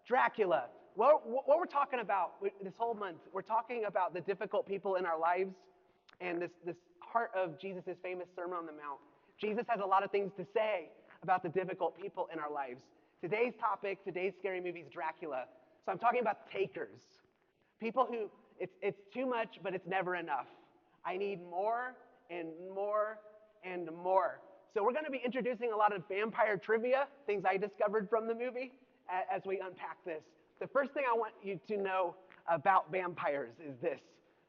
Dracula. What we're talking about this whole month, we're talking about the difficult people in our lives and this heart of Jesus' famous Sermon on the Mount. Jesus has a lot of things to say about the difficult people in our lives. Today's topic, today's scary movie is Dracula. So I'm talking about takers. People who, it's too much, but it's never enough. I need more and more and more. So we're going to be introducing a lot of vampire trivia, things I discovered from the movie, as we unpack this. The first thing I want you to know about vampires is this.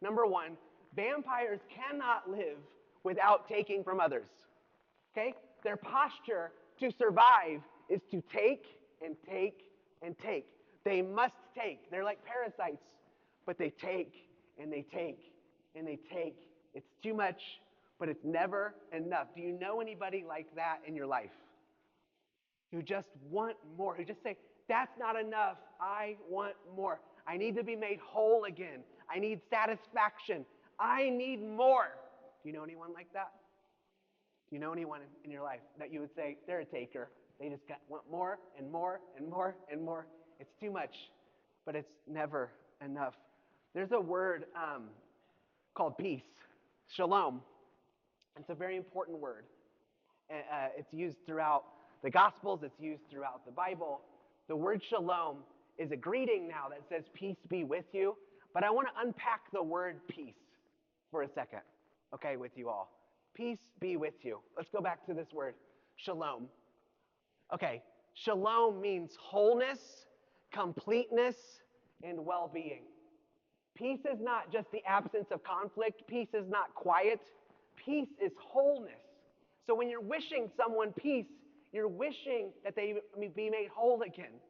Number one, vampires cannot live without taking from others. Okay? Their posture to survive is to take and take and take. They must take. They're like parasites, but they take and they take and they take. It's too much, but it's never enough. Do you know anybody like that in your life? Who just want more, who just say, that's not enough, I want more. I need to be made whole again. I need satisfaction. I need more. Do you know anyone like that? Do you know anyone in your life that you would say, they're a taker? They just want more and more and more and more. It's too much, but it's never enough. There's a word called peace, shalom. It's a very important word. It's used throughout the Gospels. It's used throughout the Bible. The word shalom is a greeting now that says, peace be with you. But I want to unpack the word peace for a second, okay, with you all. Peace be with you. Let's go back to this word, shalom. Okay, shalom means wholeness, completeness, and well-being. Peace is not just the absence of conflict. Peace is not quiet. Peace is wholeness. So when you're wishing someone peace, you're wishing that they be made whole again.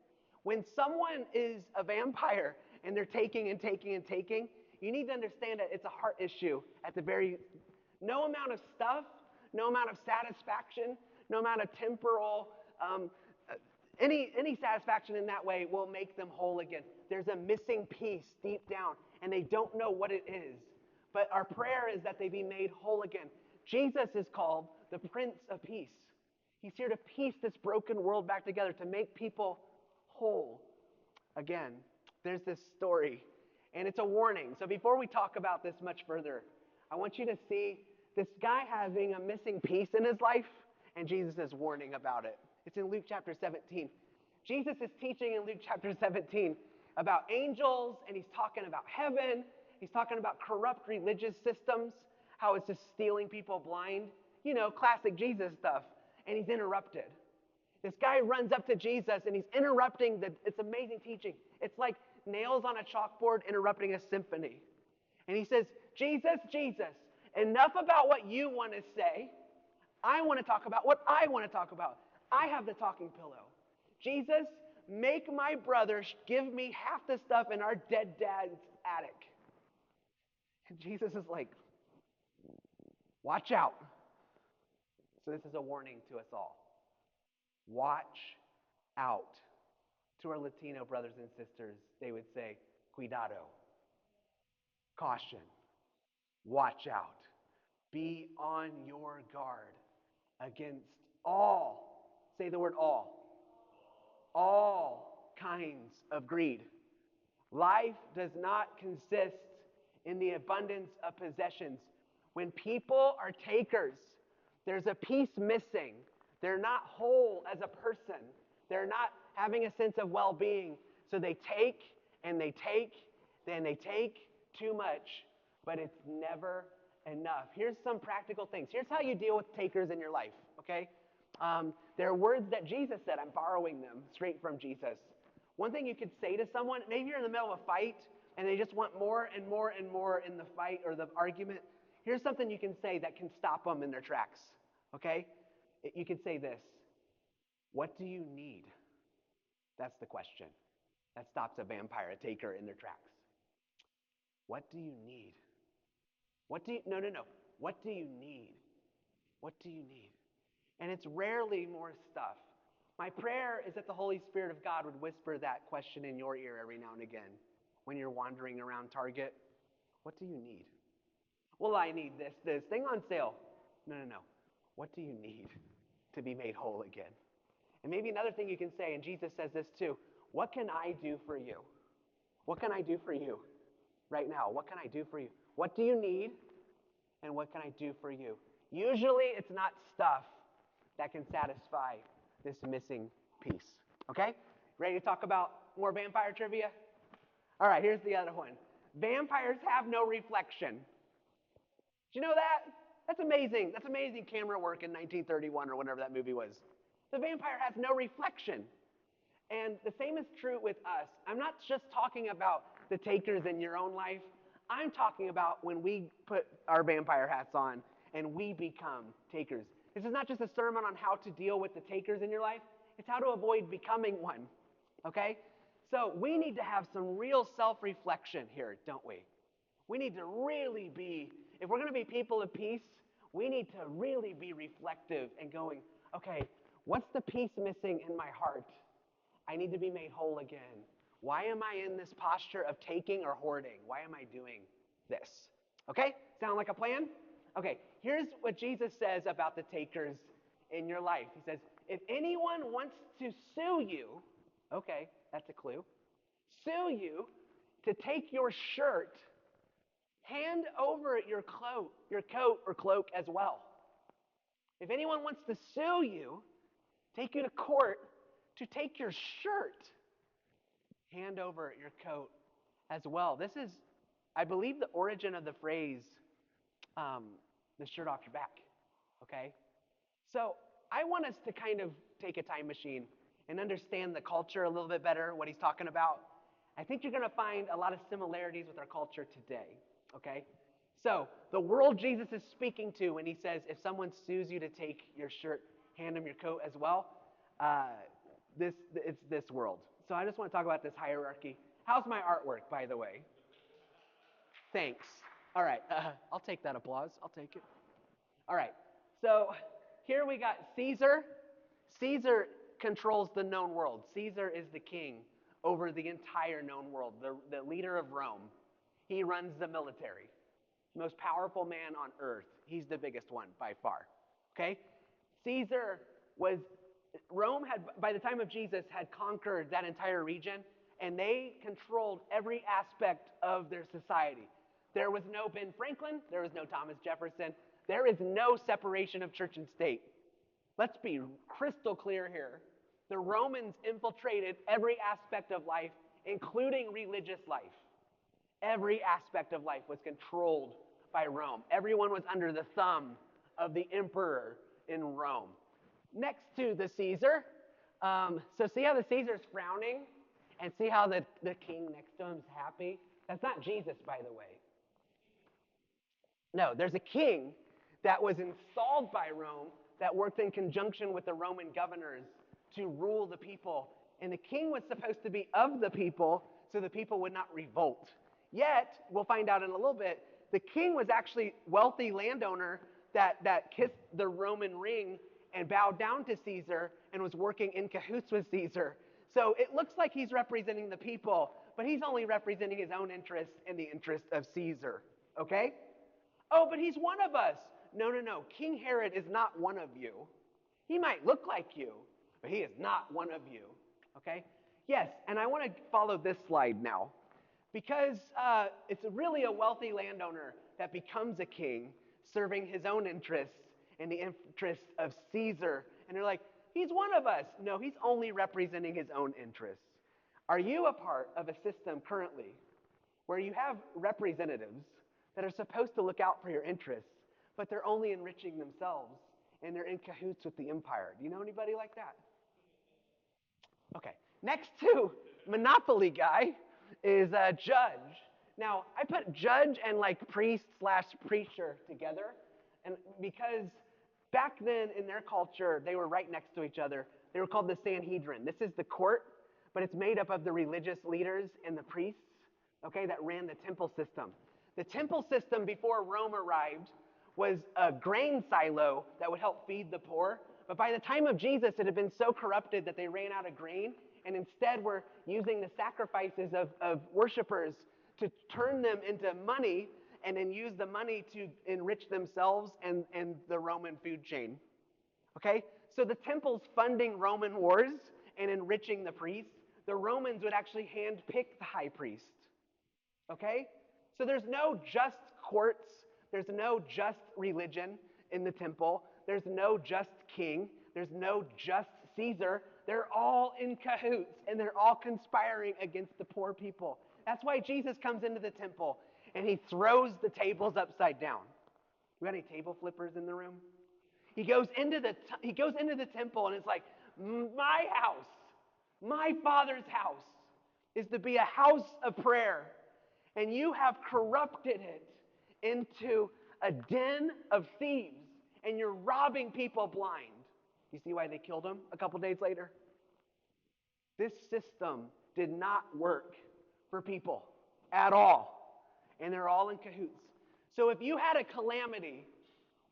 When someone is a vampire and they're taking and taking and taking, you need to understand that it's a heart issue at the very, no amount of stuff, no amount of satisfaction, no amount of temporal, any satisfaction in that way will make them whole again. There's a missing piece deep down, and they don't know what it is. But our prayer is that they be made whole again. Jesus is called the Prince of Peace. He's here to piece this broken world back together, to make people whole again. There's this story, and it's a warning. So before we talk about this much further, I want you to see this guy having a missing piece in his life, and Jesus is warning about it. It's in Luke chapter 17. Jesus is teaching in Luke chapter 17 about angels, and he's talking about heaven. He's talking about corrupt religious systems, how it's just stealing people blind. You know, classic Jesus stuff. And he's interrupted. This guy runs up to Jesus, and he's interrupting it's amazing teaching. It's like nails on a chalkboard interrupting a symphony. And he says, Jesus, Jesus, enough about what you want to say. I want to talk about what I want to talk about. I have the talking pillow. Jesus, make my brother give me half the stuff in our dead dad's attic. And Jesus is like, watch out. So this is a warning to us all. Watch out. To our Latino brothers and sisters, they would say, cuidado. Caution. Watch out. Be on your guard against all, say the word all kinds of greed. Life does not consist in the abundance of possessions. When people are takers, there's a piece missing. They're not whole as a person. They're not having a sense of well-being. So they take and they take, then they take too much, but it's never enough. Here's some practical things. Here's how you deal with takers in your life, okay? There are words that Jesus said. I'm borrowing them straight from Jesus. One thing you could say to someone, maybe you're in the middle of a fight and they just want more and more and more in the fight or the argument. Here's something you can say that can stop them in their tracks, okay? You could say this, what do you need? That's the question. That stops a vampire, a taker in their tracks. What do you need? No. What do you need? What do you need? And it's rarely more stuff. My prayer is that the Holy Spirit of God would whisper that question in your ear every now and again when you're wandering around Target. What do you need? Well, I need this thing on sale. No. What do you need to be made whole again? And maybe another thing you can say, and Jesus says this too, what can I do for you? What can I do for you right now? What can I do for you? What do you need? And what can I do for you? Usually it's not stuff that can satisfy this missing piece. Okay? Ready to talk about more vampire trivia? All right, here's the other one. Vampires have no reflection. Did you know that? That's amazing. That's amazing camera work in 1931 or whenever that movie was. The vampire has no reflection. And the same is true with us. I'm not just talking about the takers in your own life. I'm talking about when we put our vampire hats on and we become takers. This is not just a sermon on how to deal with the takers in your life. It's how to avoid becoming one. Okay? So we need to have some real self-reflection here, don't we? We need to really be, if we're going to be people of peace, we need to really be reflective and going, okay, what's the peace missing in my heart? I need to be made whole again. Why am I in this posture of taking or hoarding? Why am I doing this? Okay? Sound like a plan? Okay, here's what Jesus says about the takers in your life. He says, if anyone wants to sue you, okay, that's a clue, sue you to take your shirt, hand over your coat or cloak as well. If anyone wants to sue you, take you to court to take your shirt, hand over your coat as well. This is, I believe, the origin of the phrase, the shirt off your back, okay? So I want us to kind of take a time machine and understand the culture a little bit better, what he's talking about. I think you're going to find a lot of similarities with our culture today, okay? So the world Jesus is speaking to when he says, if someone sues you to take your shirt, hand them your coat as well, it's this world. So I just want to talk about this hierarchy. How's my artwork, by the way? Thanks. All right, I'll take that applause. I'll take it. All right, so here we got Caesar. Caesar controls the known world. Caesar is the king over the entire known world, the leader of Rome. He runs the military. Most powerful man on earth. He's the biggest one by far. Okay? Caesar was, Rome had, by the time of Jesus, had conquered that entire region, and they controlled every aspect of their society. There was no Ben Franklin. There was no Thomas Jefferson. There is no separation of church and state. Let's be crystal clear here. The Romans infiltrated every aspect of life, including religious life. Every aspect of life was controlled by Rome. Everyone was under the thumb of the emperor in Rome. Next to the Caesar, so see how the Caesar's frowning? And see how the king next to him is happy? That's not Jesus, by the way. No, there's a king that was installed by Rome that worked in conjunction with the Roman governors to rule the people. And the king was supposed to be of the people so the people would not revolt. Yet, we'll find out in a little bit, the king was actually a wealthy landowner that kissed the Roman ring and bowed down to Caesar and was working in cahoots with Caesar. So it looks like he's representing the people, but he's only representing his own interests and the interests of Caesar. Okay? Oh, but he's one of us. No. King Herod is not one of you. He might look like you, but he is not one of you. Okay? Yes, and I want to follow this slide now. Because it's really a wealthy landowner that becomes a king, serving his own interests and the interests of Caesar. And they're like, he's one of us. No, he's only representing his own interests. Are you a part of a system currently where you have representatives that are supposed to look out for your interests, but they're only enriching themselves and they're in cahoots with the empire? Do you know anybody like that? Okay. Next to Monopoly guy is a judge. Now, I put judge and like priest/preacher together, and because back then in their culture, they were right next to each other. They were called the Sanhedrin. This is the court, but it's made up of the religious leaders and the priests, okay, that ran the temple system. The temple system before Rome arrived was a grain silo that would help feed the poor. But by the time of Jesus, it had been so corrupted that they ran out of grain, and instead were using the sacrifices of worshipers to turn them into money and then use the money to enrich themselves and the Roman food chain. Okay? So the temple's funding Roman wars and enriching the priests. The Romans would actually handpick the high priest. Okay? So there's no just courts, there's no just religion in the temple, there's no just king, there's no just Caesar. They're all in cahoots and they're all conspiring against the poor people. That's why Jesus comes into the temple and he throws the tables upside down. We got any table flippers in the room? He goes into the temple and it's like, my house, my Father's house is to be a house of prayer, and you have corrupted it into a den of thieves, and you're robbing people blind. You see why they killed him a couple days later? This system did not work for people at all, and they're all in cahoots. So if you had a calamity,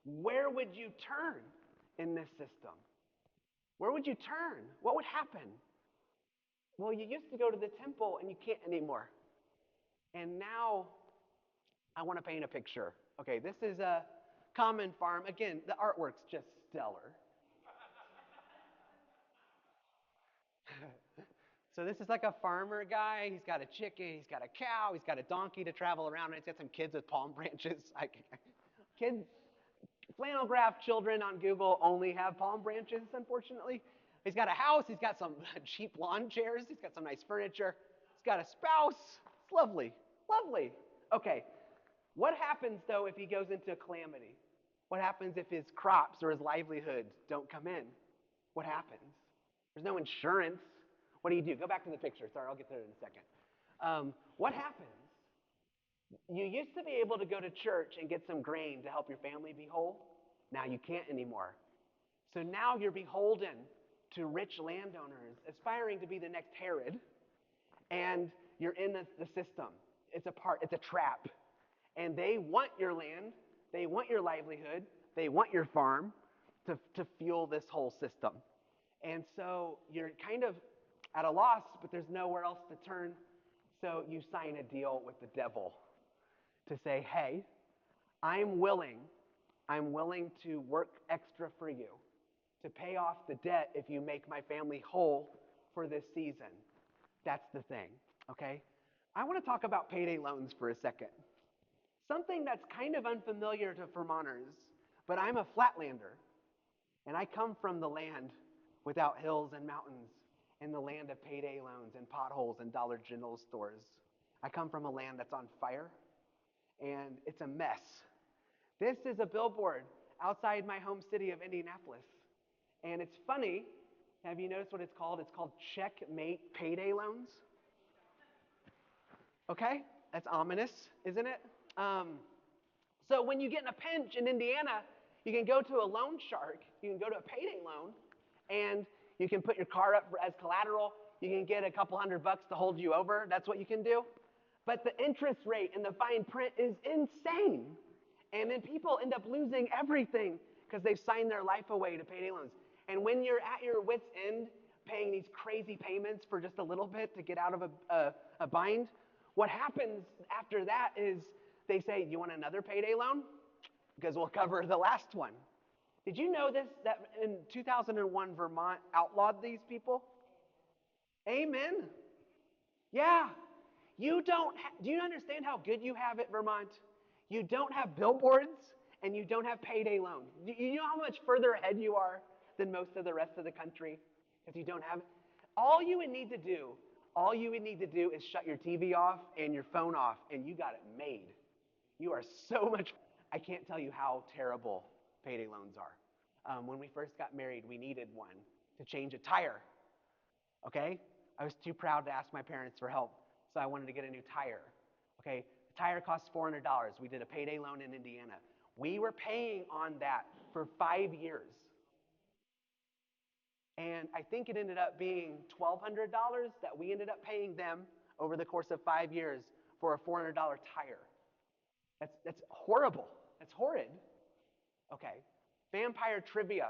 where would you turn in this system? Where would you turn? What would happen? Well, you used to go to the temple and you can't anymore. And now I want to paint a picture. Okay, this is a common farm. Again, the artwork's just stellar. So this is like a farmer guy. He's got a chicken, he's got a cow, he's got a donkey to travel around, and he's got some kids with palm branches. Kids, flannel graph children on Google only have palm branches, unfortunately. He's got a house, he's got some cheap lawn chairs, he's got some nice furniture, he's got a spouse. It's lovely, lovely. Okay, what happens though if he goes into a calamity? What happens if his crops or his livelihood don't come in? What happens? There's no insurance. What do you do? Go back to the picture. Sorry, I'll get there in a second. What happens? You used to be able to go to church and get some grain to help your family be whole. Now you can't anymore. So now you're beholden to rich landowners aspiring to be the next Herod, and you're in the system. It's a trap. And they want your land, they want your livelihood, they want your farm to fuel this whole system. And so you're kind of at a loss, but there's nowhere else to turn. So you sign a deal with the devil to say, hey, I'm willing to work extra for you to pay off the debt if you make my family whole for this season. That's the thing, okay? I want to talk about payday loans for a second. Something that's kind of unfamiliar to Vermonters, but I'm a flatlander, and I come from the land without hills and mountains, and the land of payday loans and potholes and Dollar General stores. I come from a land that's on fire, and it's a mess. This is a billboard outside my home city of Indianapolis, and it's funny. Have you noticed what it's called? It's called Checkmate Payday Loans. Okay, that's ominous, isn't it? So when you get in a pinch in Indiana, you can go to a loan shark, you can go to a payday loan, and you can put your car up as collateral. You can get a couple $100 to hold you over. That's what you can do. But the interest rate and the fine print is insane. And then people end up losing everything because they've signed their life away to payday loans. And when you're at your wit's end paying these crazy payments for just a little bit to get out of a bind, what happens after that is they say, you want another payday loan? Because we'll cover the last one. Did you know this, that in 2001, Vermont outlawed these people? Amen. Yeah. Do you understand how good you have it, Vermont? You don't have billboards and you don't have payday loans. You know how much further ahead you are than most of the rest of the country? Because you don't have it. All you would need to do is shut your TV off and your phone off, and you got it made. You are so much. I can't tell you how terrible payday loans are. When we first got married, we needed one to change a tire. Okay? I was too proud to ask my parents for help, so I wanted to get a new tire. Okay? The tire cost $400. We did a payday loan in Indiana. We were paying on that for 5 years. And I think it ended up being $1,200 that we ended up paying them over the course of 5 years for a $400 tire. That's horrible. That's horrid. Okay. Vampire trivia.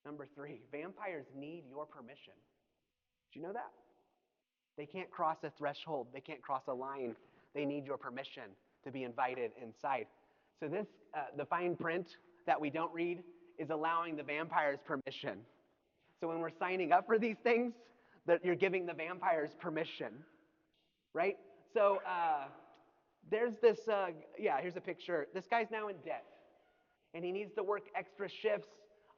Number 3. Vampires need your permission. Did you know that? They can't cross a threshold. They can't cross a line. They need your permission to be invited inside. So the fine print that we don't read is allowing the vampires permission. So when we're signing up for these things, that you're giving the vampires permission, right? So there's this, yeah, here's a picture. This guy's now in debt, and he needs to work extra shifts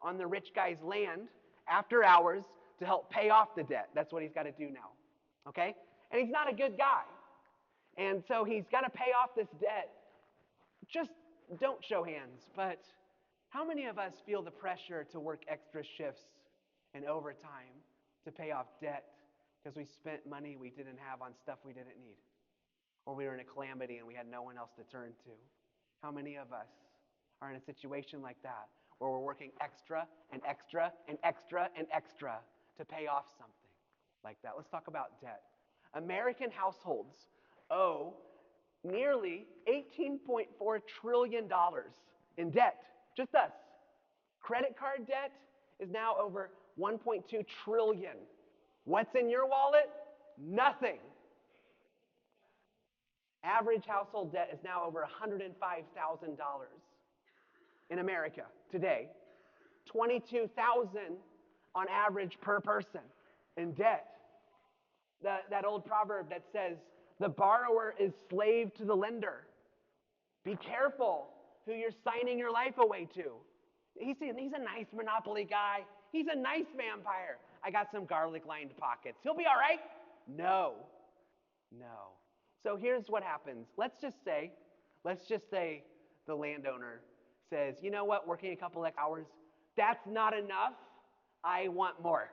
on the rich guy's land after hours to help pay off the debt. That's what he's got to do now, okay? And he's not a good guy. And so he's got to pay off this debt. Just don't show hands, but how many of us feel the pressure to work extra shifts and overtime to pay off debt because we spent money we didn't have on stuff we didn't need? Or we were in a calamity and we had no one else to turn to? How many of us are in a situation like that where we're working extra and extra and extra and extra to pay off something like that? Let's talk about debt. American households owe nearly $18.4 trillion in debt. Just us. Credit card debt is now over 1.2 trillion. What's in your wallet? Nothing. Average household debt is now over $105,000 in America today. 22,000 on average per person in debt. That old proverb that says, the borrower is slave to the lender. Be careful who you're signing your life away to. He's a nice Monopoly guy. He's a nice vampire. I got some garlic-lined pockets. He'll be all right. No. So here's what happens. Let's just say the landowner says, you know what, working a couple of hours, that's not enough. I want more.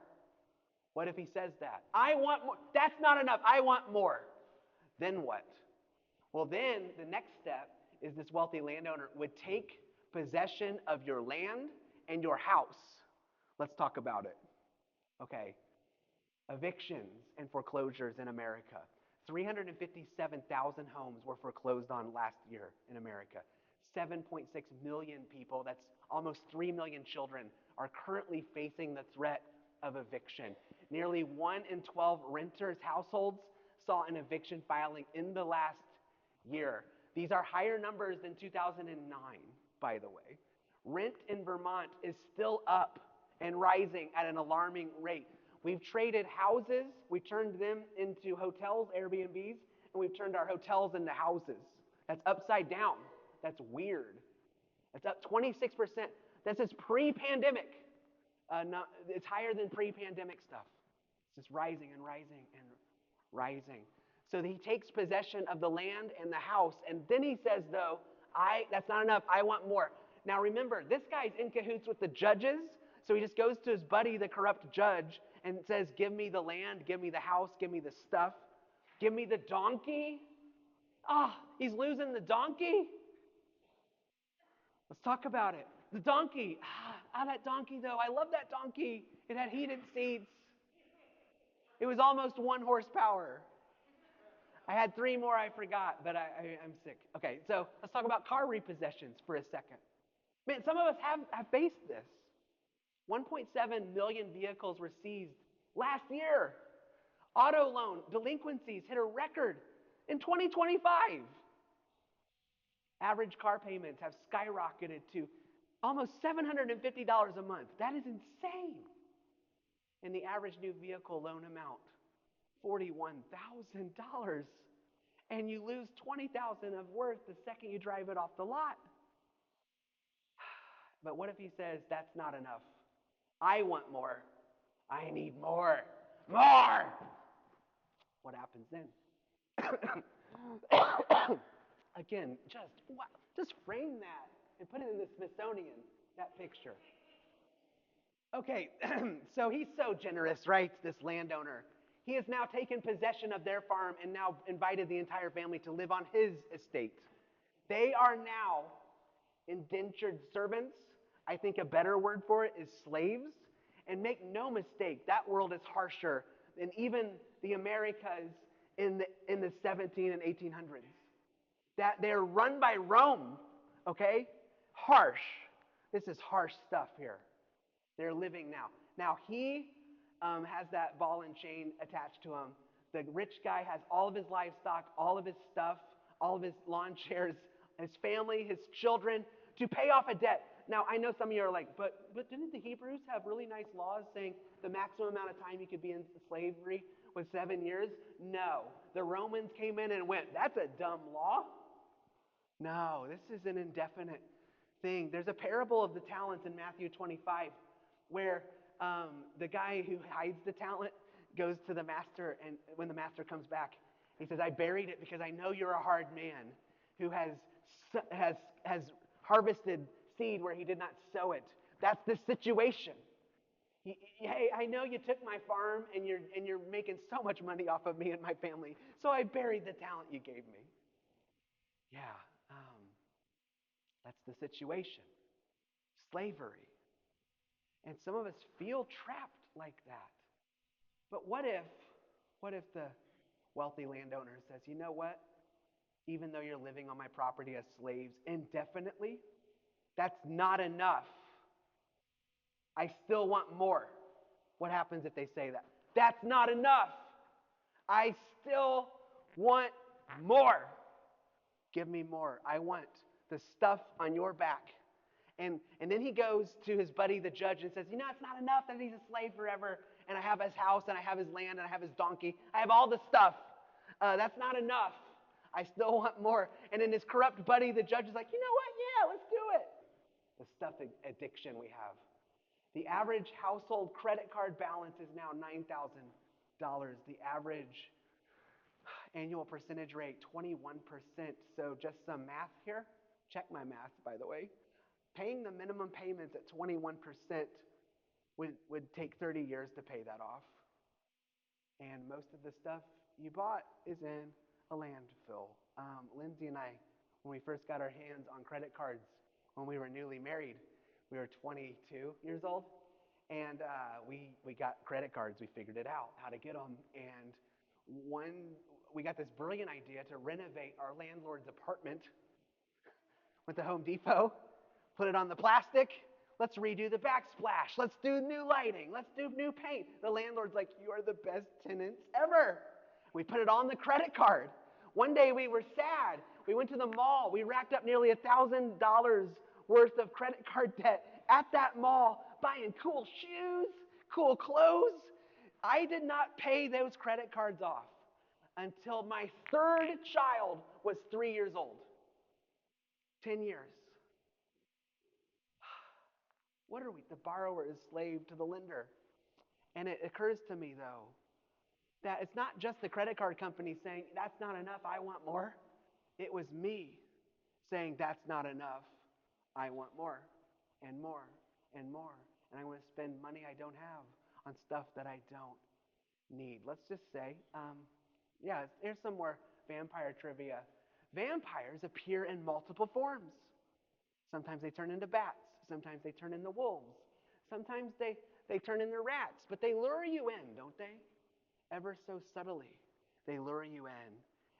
What if he says that? I want more. That's not enough. I want more. Then what? Well, then the next step is this wealthy landowner would take possession of your land and your house. Let's talk about it. Okay. Evictions and foreclosures in America. 357,000 homes were foreclosed on last year in America. 7.6 million people, that's almost 3 million children, are currently facing the threat of eviction. Nearly 1 in 12 renters' households saw an eviction filing in the last year. These are higher numbers than 2009, by the way. Rent in Vermont is still up and rising at an alarming rate. We've traded houses, we turned them into hotels, Airbnbs, and we've turned our hotels into houses. That's upside down. That's weird. It's up 26%. This is pre-pandemic. No, it's higher than pre-pandemic stuff. It's just rising and rising and rising. So he takes possession of the land and the house, and then he says, though, that's not enough. I want more. Now remember, this guy's in cahoots with the judges, so he just goes to his buddy, the corrupt judge, and says, give me the land, give me the house, give me the stuff, give me the donkey. He's losing the donkey? Let's talk about it. The donkey. That donkey, though. I love that donkey. It had heated seats. It was almost 1 horsepower. I had 3 more I forgot, but I'm sick. Okay, so let's talk about car repossessions for a second. Man, some of us have faced this. 1.7 million vehicles were seized last year. Auto loan delinquencies hit a record in 2025. Average car payments have skyrocketed to almost $750 a month. That is insane. And the average new vehicle loan amount, $41,000. And you lose $20,000 of worth the second you drive it off the lot. But what if he says, that's not enough? I want more. I need more. More! What happens then? Again, just frame that and put it in the Smithsonian, that picture. Okay, so he's so generous, right? This landowner. He has now taken possession of their farm and now invited the entire family to live on his estate. They are now indentured servants. I think a better word for it is slaves. And make no mistake, that world is harsher than even the Americas in the 17 and 1800s. That they're run by Rome, okay? Harsh. This is harsh stuff here. They're living now. Now he has that ball and chain attached to him. The rich guy has all of his livestock, all of his stuff, all of his lawn chairs, his family, his children, to pay off a debt. Now, I know some of you are like, but didn't the Hebrews have really nice laws saying the maximum amount of time you could be in slavery was 7 years? No. The Romans came in and went, that's a dumb law. No, this is an indefinite thing. There's a parable of the talents in Matthew 25 where the guy who hides the talent goes to the master, and when the master comes back, he says, I buried it because I know you're a hard man who has harvested seed where he did not sow it. That's the situation. Hey, I know you took my farm and you're making so much money off of me and my family, so I buried the talent you gave me. Yeah, that's the situation. Slavery. And some of us feel trapped like that. But what if the wealthy landowner says, you know what? Even though you're living on my property as slaves indefinitely, that's not enough. I still want more. What happens if they say that? That's not enough. I still want more. Give me more. I want the stuff on your back. And then he goes to his buddy, the judge, and says, you know, it's not enough that he's a slave forever, and I have his house, and I have his land, and I have his donkey. I have all the stuff. That's not enough. I still want more. And then his corrupt buddy, the judge, is like, you know what? Yeah, let's do it. The stuff addiction we have. The average household credit card balance is now $9,000. The average annual percentage rate, 21%. So just some math here. Check my math, by the way. Paying the minimum payments at 21% would take 30 years to pay that off. And most of the stuff you bought is in a landfill. Lindsay and I, when we first got our hands on credit cards, when we were newly married, we were 22 years old, and we got credit cards. We figured it out, how to get them. And we got this brilliant idea to renovate our landlord's apartment. Went to Home Depot, put it on the plastic. Let's redo the backsplash. Let's do new lighting. Let's do new paint. The landlord's like, you are the best tenants ever. We put it on the credit card. One day we were sad. We went to the mall. We racked up nearly $1,000 worth of credit card debt at that mall, buying cool shoes, cool clothes. I did not pay those credit cards off until my third child was 3 years old. 10 years. What are we? The borrower is slave to the lender. And it occurs to me, though, that it's not just the credit card company saying, that's not enough, I want more. It was me saying, that's not enough, I want more and more and more. And I want to spend money I don't have on stuff that I don't need. Let's just say, here's some more vampire trivia. Vampires appear in multiple forms. Sometimes they turn into bats. Sometimes they turn into wolves. Sometimes they turn into rats. But they lure you in, don't they? Ever so subtly, they lure you in.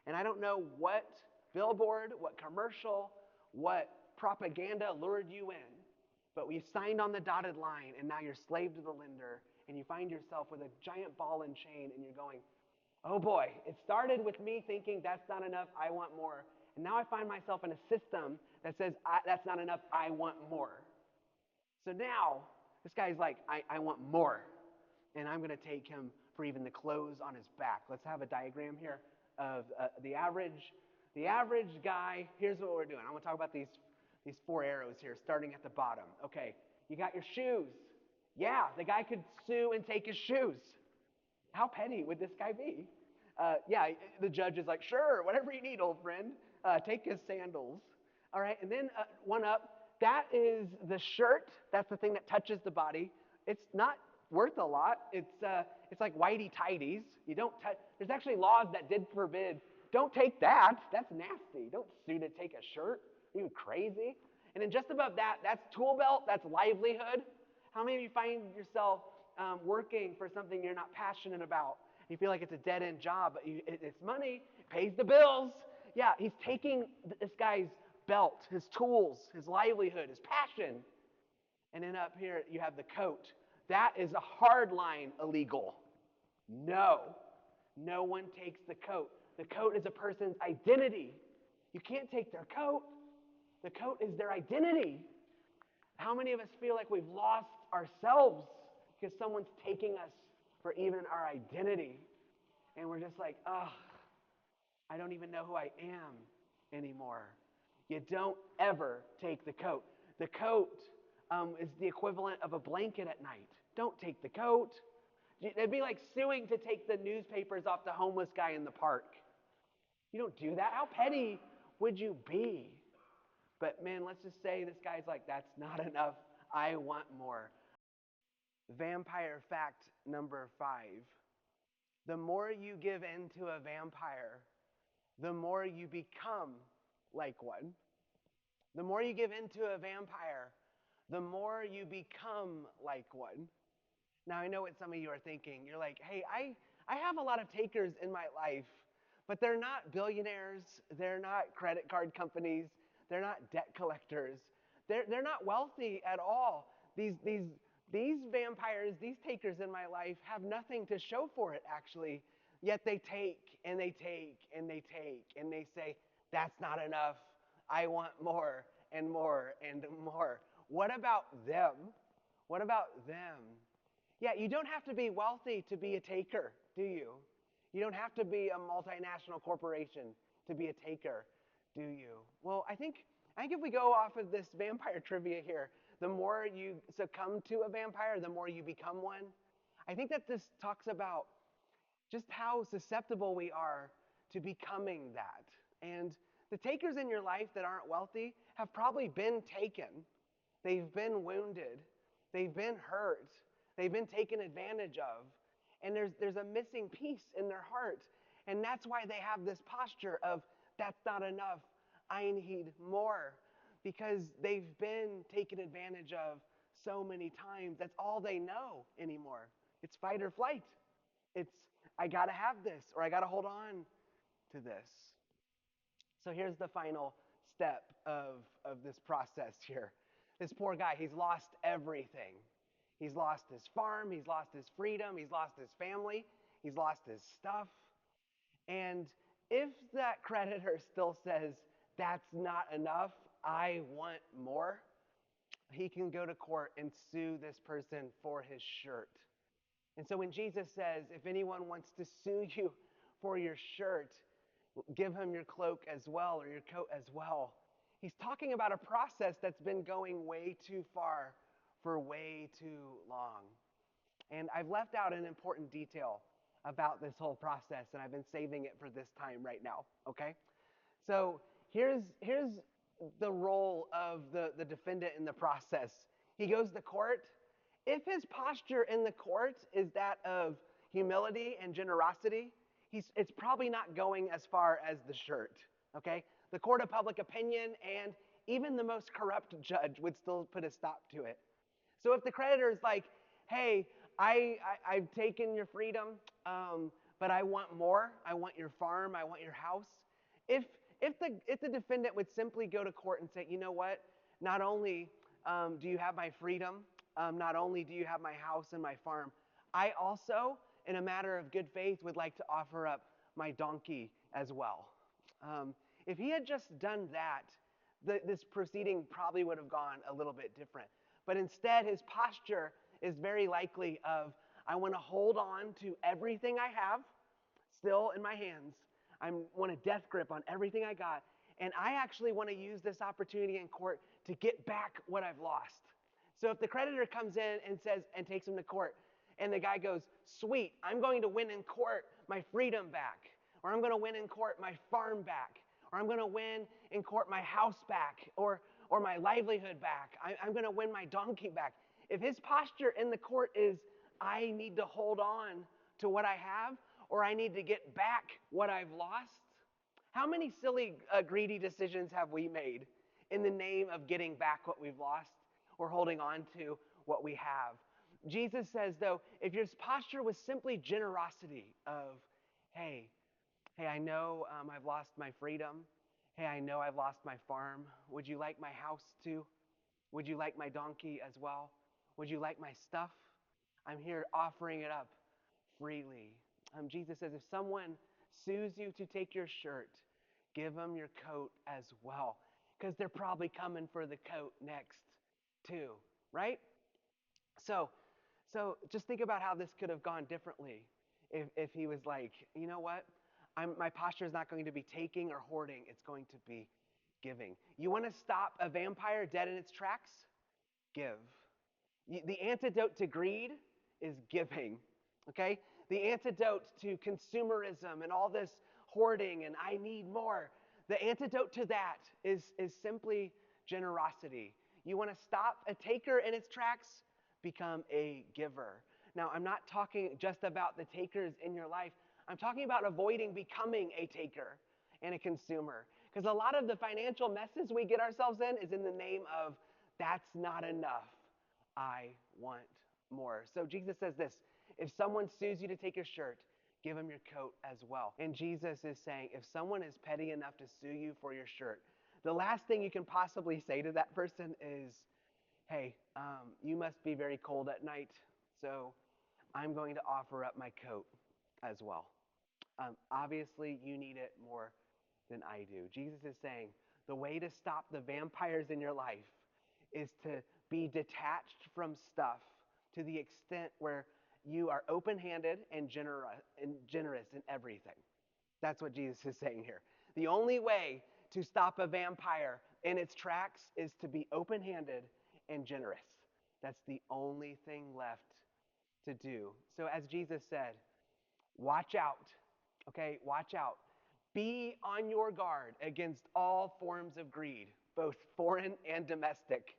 And I don't know what billboard, what commercial, what propaganda lured you in. But we signed on the dotted line, and now you're slave to the lender. And you find yourself with a giant ball and chain, and you're going, oh boy, it started with me thinking that's not enough, I want more. And now I find myself in a system that says, that's not enough, I want more. So now, this guy's like, I want more. And I'm going to take him for even the clothes on his back. Let's have a diagram here of the average guy. Here's what we're doing. I'm going to talk about these 4 arrows here, starting at the bottom. Okay, you got your shoes. Yeah, the guy could sue and take his shoes. How petty would this guy be? The judge is like, sure, whatever you need, old friend. Take his sandals. All right, and then one up. That is the shirt. That's the thing that touches the body. It's not worth a lot. It's like whitey tighties. You don't touch. There's actually laws that did forbid. Don't take that. That's nasty. Don't sue to take a shirt. Are you crazy? And then just above that, that's tool belt. That's livelihood. How many of you find yourself working for something you're not passionate about? You feel like it's a dead-end job, but it's money. It pays the bills. Yeah, he's taking this guy's belt, his tools, his livelihood, his passion. And then up here, you have the coat. That is a hard line illegal. No one takes the coat. The coat is a person's identity. You can't take their coat. The coat is their identity. How many of us feel like we've lost ourselves because someone's taking us for even our identity? And we're just like, oh, I don't even know who I am anymore. You don't ever take the coat. The coat is the equivalent of a blanket at night. Don't take the coat. It'd be like suing to take the newspapers off the homeless guy in the park. You don't do that. How petty would you be? But man, let's just say this guy's like, that's not enough. I want more. Vampire fact number 5. The more you give in to a vampire, the more you become like one. The more you give in to a vampire, the more you become like one. Now, I know what some of you are thinking. You're like, hey, I have a lot of takers in my life, but they're not billionaires. They're not credit card companies. They're not debt collectors. They're not wealthy at all. These vampires, these takers in my life have nothing to show for it, actually. Yet they take and they take and they take and they say, that's not enough. I want more and more and more. What about them? What about them? Yeah, you don't have to be wealthy to be a taker, do you? You don't have to be a multinational corporation to be a taker, do you? Well, I think if we go off of this vampire trivia here, the more you succumb to a vampire, the more you become one. I think that this talks about just how susceptible we are to becoming that. And the takers in your life that aren't wealthy have probably been taken. They've been wounded. They've been hurt. They've been taken advantage of. And there's a missing piece in their heart. And that's why they have this posture of, that's not enough. I need more. Because they've been taken advantage of so many times. That's all they know anymore. It's fight or flight. It's, I got to have this, or I got to hold on to this. So here's the final step of this process here. This poor guy, he's lost everything. He's lost his farm, he's lost his freedom, he's lost his family, he's lost his stuff. And if that creditor still says, that's not enough, I want more, he can go to court and sue this person for his shirt. And so when Jesus says, if anyone wants to sue you for your shirt, give him your cloak as well, or your coat as well. He's talking about a process that's been going way too far for way too long. And I've left out an important detail about this whole process, and I've been saving it for this time right now, okay? So here's the role of the defendant in the process. He goes to court. If his posture in the court is that of humility and generosity, it's probably not going as far as the shirt, okay? The court of public opinion and even the most corrupt judge would still put a stop to it. So if the creditor is like, hey, I've taken your freedom, but I want more. I want your farm. I want your house. If the defendant would simply go to court and say, you know what, not only do you have my freedom, not only do you have my house and my farm, I also, in a matter of good faith, would like to offer up my donkey as well. If he had just done that, this proceeding probably would have gone a little bit different. But instead, his posture is very likely of, I want to hold on to everything I have still in my hands. I want a death grip on everything I got. And I actually want to use this opportunity in court to get back what I've lost. So if the creditor comes in and says, and takes him to court, and the guy goes, sweet, I'm going to win in court my freedom back, or I'm going to win in court my farm back, or I'm going to win in court my house back, or my livelihood back, I'm going to win my donkey back. If his posture in the court is, I need to hold on to what I have, or I need to get back what I've lost, how many silly, greedy decisions have we made in the name of getting back what we've lost or holding on to what we have? Jesus says, though, if your posture was simply generosity of, hey, I know I've lost my freedom. Hey, I know I've lost my farm. Would you like my house too? Would you like my donkey as well? Would you like my stuff? I'm here offering it up freely. Jesus says, if someone sues you to take your shirt, give them your coat as well, because they're probably coming for the coat next too, right? So, so just think about how this could have gone differently if he was like, you know what? My posture is not going to be taking or hoarding. It's going to be giving. You want to stop a vampire dead in its tracks? Give. The antidote to greed is giving. Okay? The antidote to consumerism and all this hoarding and I need more. The antidote to that is simply generosity. You want to stop a taker in its tracks? Become a giver. Now, I'm not talking just about the takers in your life. I'm talking about avoiding becoming a taker and a consumer. Because a lot of the financial messes we get ourselves in is in the name of that's not enough. I want more. So Jesus says this, if someone sues you to take your shirt, give him your coat as well. And Jesus is saying, if someone is petty enough to sue you for your shirt, the last thing you can possibly say to that person is, hey, you must be very cold at night, so I'm going to offer up my coat as well. Obviously, you need it more than I do. Jesus is saying the way to stop the vampires in your life is to be detached from stuff to the extent where you are open handed and generous in everything. That's what Jesus is saying here. The only way to stop a vampire in its tracks is to be open handed and generous. That's the only thing left to do. So, as Jesus said, watch out, okay? Watch out. Be on your guard against all forms of greed, both foreign and domestic.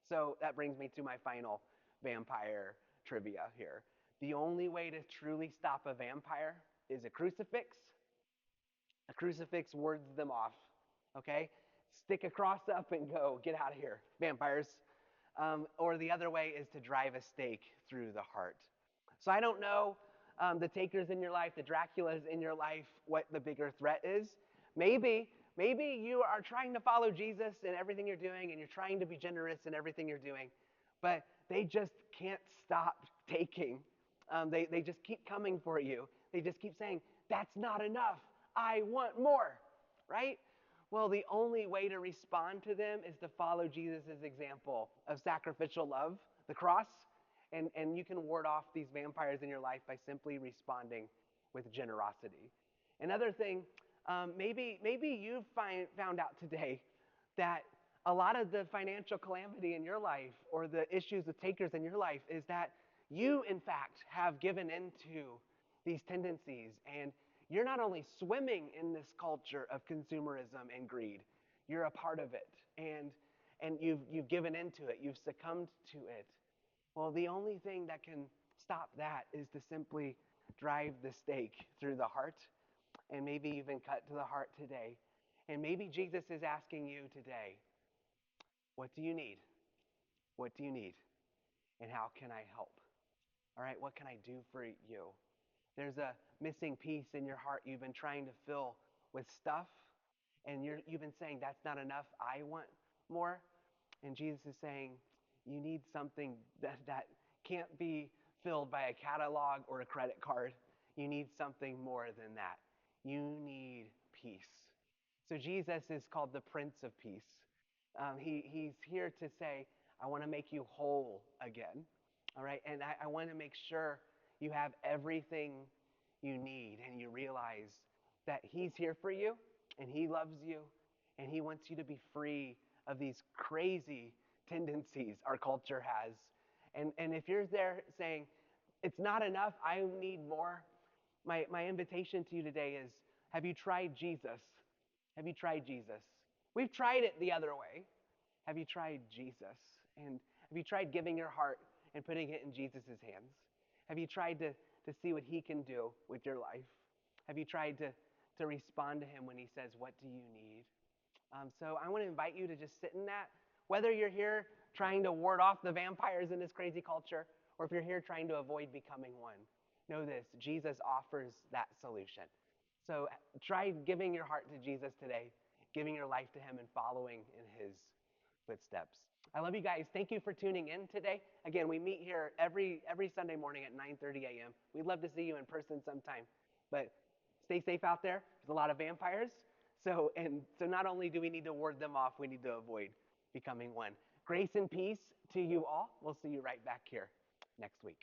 So, that brings me to my final vampire trivia here. The only way to truly stop a vampire is a crucifix. A crucifix wards them off, okay? Stick a cross up and go, get out of here, vampires. Or the other way is to drive a stake through the heart. So I don't know the takers in your life, the Draculas in your life, what the bigger threat is. Maybe you are trying to follow Jesus in everything you're doing and you're trying to be generous in everything you're doing, but they just can't stop taking. They just keep coming for you. They just keep saying, that's not enough. I want more, right? Well, the only way to respond to them is to follow Jesus' example of sacrificial love, the cross, and you can ward off these vampires in your life by simply responding with generosity. Another thing, maybe you've found out today that a lot of the financial calamity in your life or the issues with takers in your life is that you, in fact, have given into these tendencies and you're not only swimming in this culture of consumerism and greed, you're a part of it and you've given into it, you've succumbed to it. Well, the only thing that can stop that is to simply drive the stake through the heart and maybe even cut to the heart today. And maybe Jesus is asking you today, what do you need? What do you need? And how can I help? All right, what can I do for you? There's a missing piece in your heart you've been trying to fill with stuff, and you've been saying, that's not enough. I want more. And Jesus is saying, you need something that can't be filled by a catalog or a credit card. You need something more than that. You need peace. So Jesus is called the Prince of Peace. He's here to say, I want to make you whole again. All right, and I want to make sure you have everything you need and you realize that he's here for you and he loves you and he wants you to be free of these crazy tendencies our culture has. And if you're there saying, it's not enough, I need more, my invitation to you today is, have you tried Jesus? Have you tried Jesus? We've tried it the other way. Have you tried Jesus? And have you tried giving your heart and putting it in Jesus' hands? Have you tried to see what he can do with your life? Have you tried to respond to him when he says, what do you need? So I want to invite you to just sit in that. Whether you're here trying to ward off the vampires in this crazy culture, or if you're here trying to avoid becoming one, know this, Jesus offers that solution. So try giving your heart to Jesus today, giving your life to him and following in his footsteps. I love you guys. Thank you for tuning in today. Again, we meet here every Sunday morning at 9:30 a.m. We'd love to see you in person sometime. But stay safe out there. There's a lot of vampires. So not only do we need to ward them off, we need to avoid becoming one. Grace and peace to you all. We'll see you right back here next week.